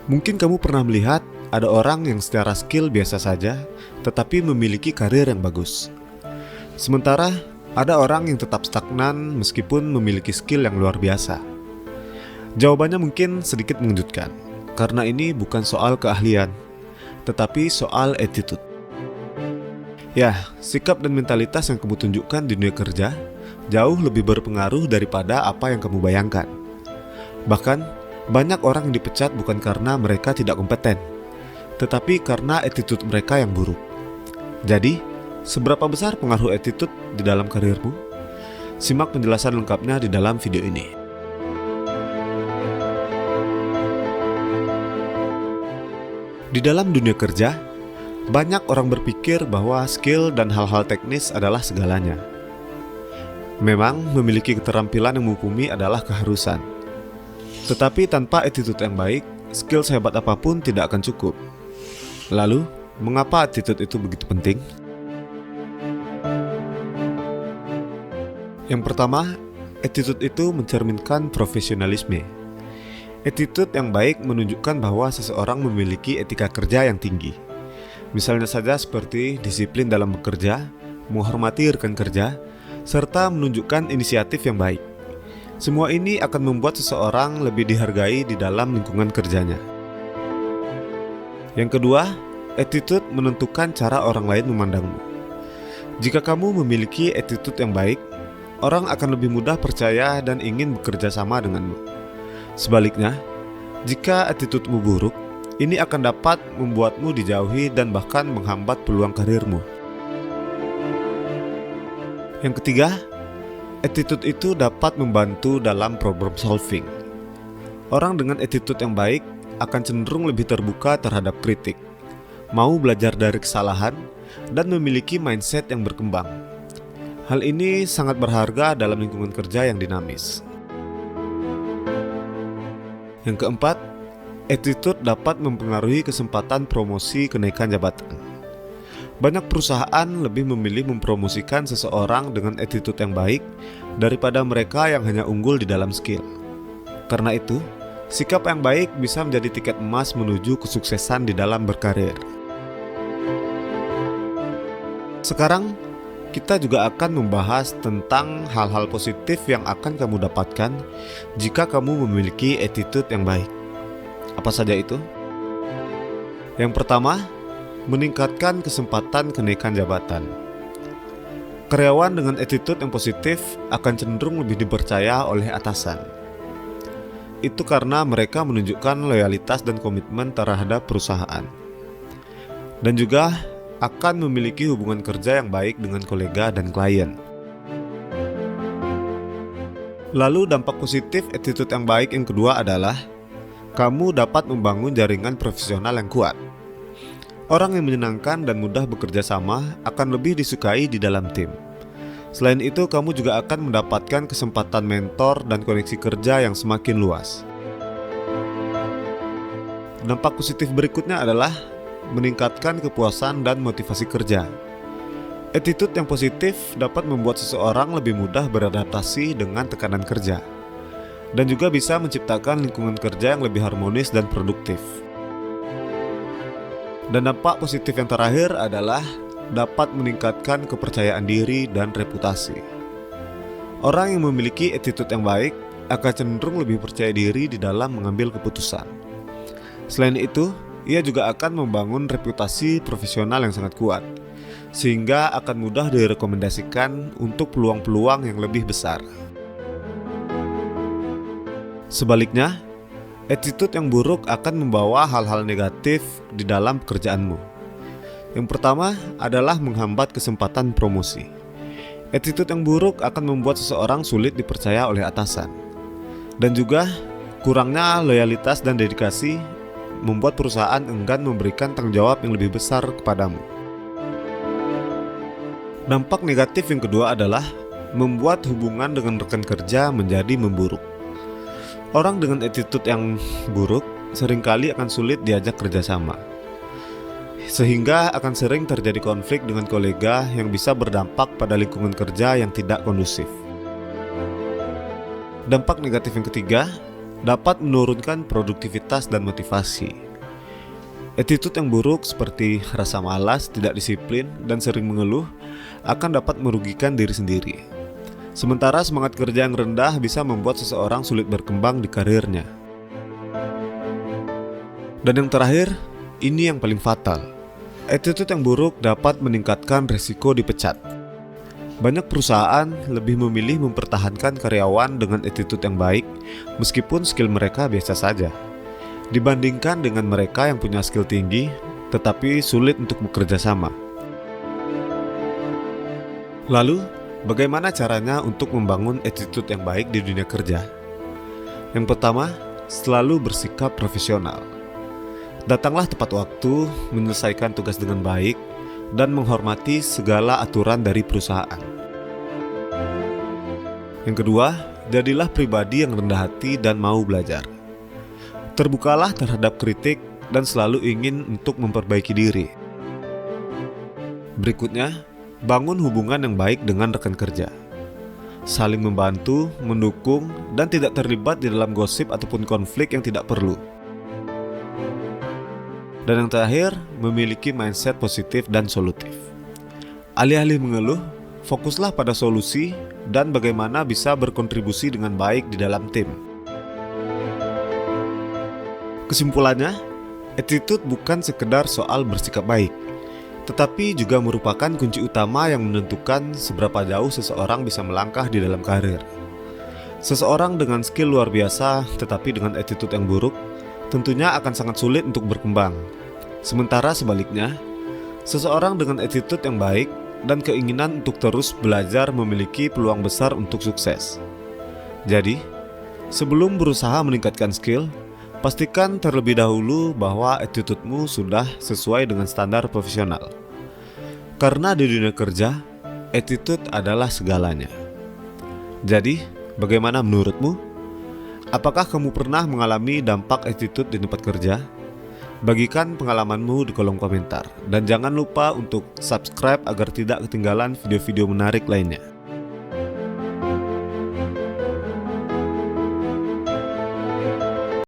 Mungkin kamu pernah melihat ada orang yang secara skill biasa saja, tetapi memiliki karir yang bagus. Sementara ada orang yang tetap stagnan meskipun memiliki skill yang luar biasa. Jawabannya mungkin sedikit mengejutkan, karena ini bukan soal keahlian, tetapi soal attitude. Ya, sikap dan mentalitas yang kamu tunjukkan di dunia kerja jauh lebih berpengaruh daripada apa yang kamu bayangkan. Bahkan, banyak orang yang dipecat bukan karena mereka tidak kompeten, tetapi karena attitude mereka yang buruk. Jadi, seberapa besar pengaruh attitude di dalam karirmu? Simak penjelasan lengkapnya di dalam video ini. Di dalam dunia kerja, banyak orang berpikir bahwa skill dan hal-hal teknis adalah segalanya. Memang, memiliki keterampilan yang mumpuni adalah keharusan. Tetapi tanpa attitude yang baik, skill sehebat apapun tidak akan cukup. Lalu, mengapa attitude itu begitu penting? Yang pertama, attitude itu mencerminkan profesionalisme. Attitude yang baik menunjukkan bahwa seseorang memiliki etika kerja yang tinggi. Misalnya saja seperti disiplin dalam bekerja, menghormati rekan kerja, serta menunjukkan inisiatif yang baik. Semua ini akan membuat seseorang lebih dihargai di dalam lingkungan kerjanya. Yang kedua, attitude menentukan cara orang lain memandangmu. Jika kamu memiliki attitude yang baik, orang akan lebih mudah percaya dan ingin bekerja sama denganmu. Sebaliknya, jika attitude-mu buruk, ini akan dapat membuatmu dijauhi dan bahkan menghambat peluang karirmu. Yang ketiga, attitude itu dapat membantu dalam problem solving. Orang dengan attitude yang baik akan cenderung lebih terbuka terhadap kritik, mau belajar dari kesalahan, dan memiliki mindset yang berkembang. Hal ini sangat berharga dalam lingkungan kerja yang dinamis. Yang keempat, attitude dapat mempengaruhi kesempatan promosi kenaikan jabatan. Banyak perusahaan lebih memilih mempromosikan seseorang dengan attitude yang baik daripada mereka yang hanya unggul di dalam skill. Karena itu, sikap yang baik bisa menjadi tiket emas menuju kesuksesan di dalam berkarir. Sekarang, kita juga akan membahas tentang hal-hal positif yang akan kamu dapatkan jika kamu memiliki attitude yang baik. Apa saja itu? Yang pertama, meningkatkan kesempatan kenaikan jabatan. Karyawan dengan attitude yang positif akan cenderung lebih dipercaya oleh atasan. Itu karena mereka menunjukkan loyalitas dan komitmen terhadap perusahaan. Dan juga akan memiliki hubungan kerja yang baik dengan kolega dan klien. Lalu dampak positif attitude yang baik yang kedua adalah kamu dapat membangun jaringan profesional yang kuat. Orang yang menyenangkan dan mudah bekerja sama akan lebih disukai di dalam tim. Selain itu, kamu juga akan mendapatkan kesempatan mentor dan koneksi kerja yang semakin luas. Dampak positif berikutnya adalah meningkatkan kepuasan dan motivasi kerja. Attitude yang positif dapat membuat seseorang lebih mudah beradaptasi dengan tekanan kerja, dan juga bisa menciptakan lingkungan kerja yang lebih harmonis dan produktif. Dan dampak positif yang terakhir adalah dapat meningkatkan kepercayaan diri dan reputasi. Orang yang memiliki attitude yang baik akan cenderung lebih percaya diri di dalam mengambil keputusan. Selain itu, ia juga akan membangun reputasi profesional yang sangat kuat, sehingga akan mudah direkomendasikan untuk peluang-peluang yang lebih besar. Sebaliknya, attitude yang buruk akan membawa hal-hal negatif di dalam pekerjaanmu. Yang pertama adalah menghambat kesempatan promosi. Attitude yang buruk akan membuat seseorang sulit dipercaya oleh atasan. Dan juga kurangnya loyalitas dan dedikasi membuat perusahaan enggan memberikan tanggung jawab yang lebih besar kepadamu. Dampak negatif yang kedua adalah membuat hubungan dengan rekan kerja menjadi memburuk. Orang dengan attitude yang buruk seringkali akan sulit diajak kerjasama, sehingga akan sering terjadi konflik dengan kolega yang bisa berdampak pada lingkungan kerja yang tidak kondusif. Dampak negatif yang ketiga dapat menurunkan produktivitas dan motivasi. Attitude yang buruk seperti rasa malas, tidak disiplin, dan sering mengeluh akan dapat merugikan diri sendiri. Sementara semangat kerja yang rendah bisa membuat seseorang sulit berkembang di karirnya. Dan yang terakhir, ini yang paling fatal. Attitude yang buruk dapat meningkatkan risiko dipecat. Banyak perusahaan lebih memilih mempertahankan karyawan dengan attitude yang baik meskipun skill mereka biasa saja, dibandingkan dengan mereka yang punya skill tinggi tetapi sulit untuk bekerja sama. Lalu, bagaimana caranya untuk membangun attitude yang baik di dunia kerja? Yang pertama, selalu bersikap profesional. Datanglah tepat waktu, menyelesaikan tugas dengan baik, dan menghormati segala aturan dari perusahaan. Yang kedua, jadilah pribadi yang rendah hati dan mau belajar. Terbukalah terhadap kritik dan selalu ingin untuk memperbaiki diri. Berikutnya, bangun hubungan yang baik dengan rekan kerja. Saling membantu, mendukung, dan tidak terlibat di dalam gosip ataupun konflik yang tidak perlu. Dan yang terakhir, memiliki mindset positif dan solutif. Alih-alih mengeluh, fokuslah pada solusi dan bagaimana bisa berkontribusi dengan baik di dalam tim. Kesimpulannya, attitude bukan sekedar soal bersikap baik, tetapi juga merupakan kunci utama yang menentukan seberapa jauh seseorang bisa melangkah di dalam karir. Seseorang dengan skill luar biasa tetapi dengan attitude yang buruk tentunya akan sangat sulit untuk berkembang. Sementara sebaliknya, seseorang dengan attitude yang baik dan keinginan untuk terus belajar memiliki peluang besar untuk sukses. Jadi, sebelum berusaha meningkatkan skill, pastikan terlebih dahulu bahwa attitude-mu sudah sesuai dengan standar profesional. Karena di dunia kerja, attitude adalah segalanya. Jadi, bagaimana menurutmu? Apakah kamu pernah mengalami dampak attitude di tempat kerja? Bagikan pengalamanmu di kolom komentar. Dan jangan lupa untuk subscribe agar tidak ketinggalan video-video menarik lainnya.